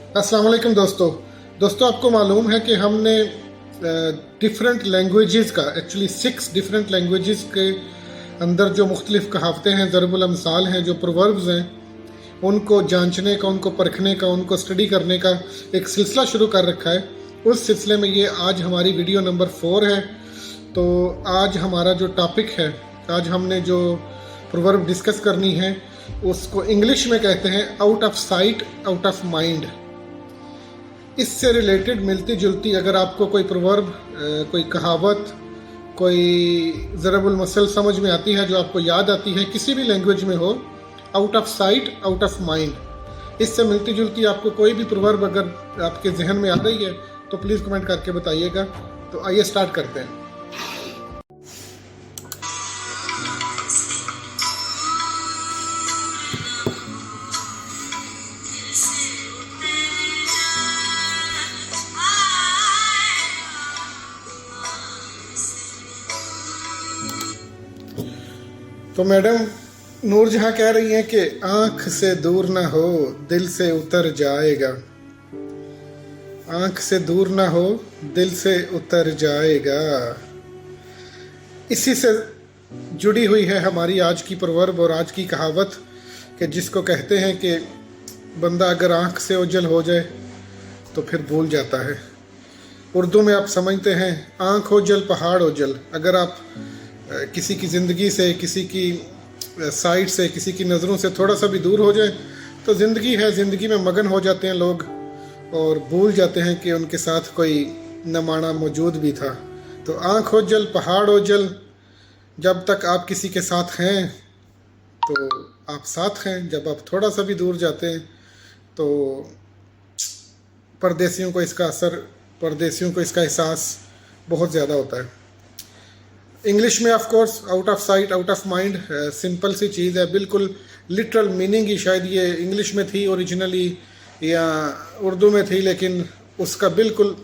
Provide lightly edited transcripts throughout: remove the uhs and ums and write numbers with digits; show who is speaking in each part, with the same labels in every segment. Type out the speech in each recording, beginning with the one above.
Speaker 1: अस्सलाम वालेकुम दोस्तों आपको मालूम है कि हमने डिफरेंट लैंग्वेजेस का एक्चुअली 6 डिफरेंट लैंग्वेजेस के अंदर जो मुख्तलिफ कहावतें हैं, ज़रबुल अमसाल हैं, जो प्रोवर्ब्स हैं, उनको जांचने का, उनको परखने का, उनको स्टडी करने का एक सिलसिला शुरू कर रखा है। उस सिलसिले में ये आज हमारी वीडियो नंबर 4 है। तो आज हमारा जो टॉपिक है, आज हमने जो प्रोवर्ब डिस्कस करनी है उसको इंग्लिश में कहते हैं out of sight out of mind. इससे रिलेटेड मिलती जुलती अगर आपको कोई प्रोवर्ब, कोई कहावत, कोई ज़रबुल मसल समझ में आती है, जो आपको याद आती है किसी भी लैंग्वेज में हो, out of sight out of mind, इससे मिलती जुलती आपको कोई भी प्रोवर्ब अगर आपके जहन में आ रही है तो प्लीज़ कमेंट करके बताइएगा। तो आइए स्टार्ट करते हैं। तो मैडम नूर जहाँ कह रही हैं कि आँख से दूर ना हो दिल से उतर जाएगा, आँख से दूर ना हो दिल से उतर जाएगा। इसी से जुड़ी हुई है हमारी आज की प्रोवर्ब और आज की कहावत कि जिसको कहते हैं कि बंदा अगर आँख से ओझल हो जाए तो फिर भूल जाता है। उर्दू में आप समझते हैं आँख ओझल पहाड़ ओझल। अगर आप किसी की ज़िंदगी से, किसी की साइड से, किसी की नज़रों से थोड़ा सा भी दूर हो जाए तो ज़िंदगी है, ज़िंदगी में मगन हो जाते हैं लोग और भूल जाते हैं कि उनके साथ कोई नमाना मौजूद भी था। तो आँख ओझल पहाड़ ओझल, जब तक आप किसी के साथ हैं तो आप साथ हैं, जब आप थोड़ा सा भी दूर जाते हैं तो परदेसियों को इसका असर, परदेसियों को इसका एहसास बहुत ज़्यादा होता है। इंग्लिश में of course out of sight out of mind simple सी चीज़ है, बिल्कुल लिटरल मीनिंग ही शायद ये इंग्लिश में थी ओरिजिनली या उर्दू में थी, लेकिन उसका बिल्कुल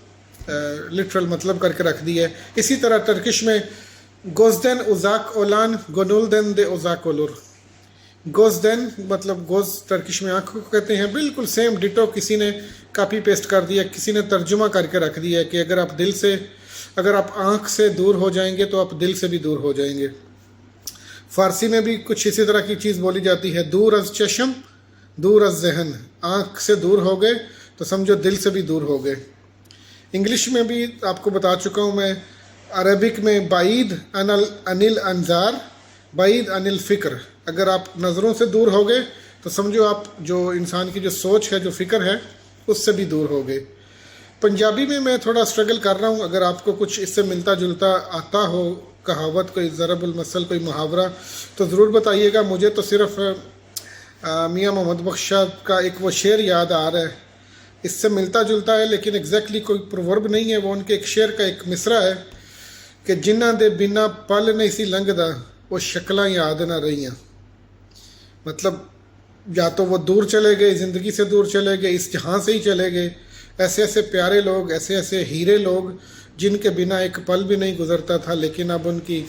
Speaker 1: लिटरल मतलब करके रख दी है। इसी तरह टर्किश में गोजदेन उजाक ओलान गोनुलदेन दे उजाक ओलुर। गोजदेन मतलब गोज टर्किश में आँखों को कहते हैं, बिल्कुल सेम डिटो किसी ने कॉपी पेस्ट कर दिया, किसी ने तर्जुमा करके रख दिया है कि अगर आप आँख से दूर हो जाएंगे तो आप दिल से भी दूर हो जाएंगे। फ़ारसी में भी कुछ इसी तरह की चीज़ बोली जाती है, दूर अज चशम दूर अज जहन। आँख से दूर हो गए तो समझो दिल से भी दूर हो गए। इंग्लिश में भी आपको बता चुका हूँ मैं। अरबिक में बाईद अनिल अंजार बाईद अनिल फ़िक्र। अगर आप नज़रों से दूर हो गए तो समझो आप जो इंसान की जो सोच है, जो फ़िक्र है, उससे भी दूर हो गए। पंजाबी में मैं थोड़ा स्ट्रगल कर रहा हूँ, अगर आपको कुछ इससे मिलता जुलता आता हो, कहावत, कोई ज़रबुल मसल, कोई मुहावरा, तो ज़रूर बताइएगा। मुझे तो सिर्फ मियाँ मोहम्मद बख्श का एक वो शेर याद आ रहा है, इससे मिलता जुलता है लेकिन एग्जैक्टली कोई प्रोवर्ब नहीं है। वो उनके एक शेर का एक मिसरा है कि जिन्ना दे बिना पल नहीं सी लंघदा वो शक्लां याद ना रहियां। मतलब या तो वो दूर चले गए, ज़िंदगी से दूर चले गए, इस जहाँ से ही चले गए। ऐसे ऐसे प्यारे लोग, ऐसे ऐसे हीरे लोग जिनके बिना एक पल भी नहीं गुजरता था, लेकिन अब उनकी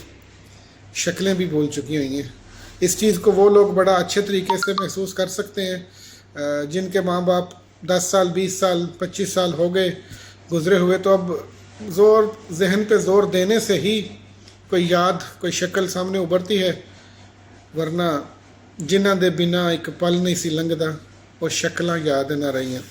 Speaker 1: शक्लें भी भूल चुकी हुई हैं। इस चीज़ को वो लोग बड़ा अच्छे तरीके से महसूस कर सकते हैं जिनके माँ बाप 10 साल 20 साल 25 साल हो गए गुजरे हुए, तो अब जहन पे ज़ोर देने से ही कोई याद, कोई शक्ल सामने उभरती है। वरना जिन्हां दे बिना एक पल नहीं सी लंघदा वो शक्लां याद ना रहियां।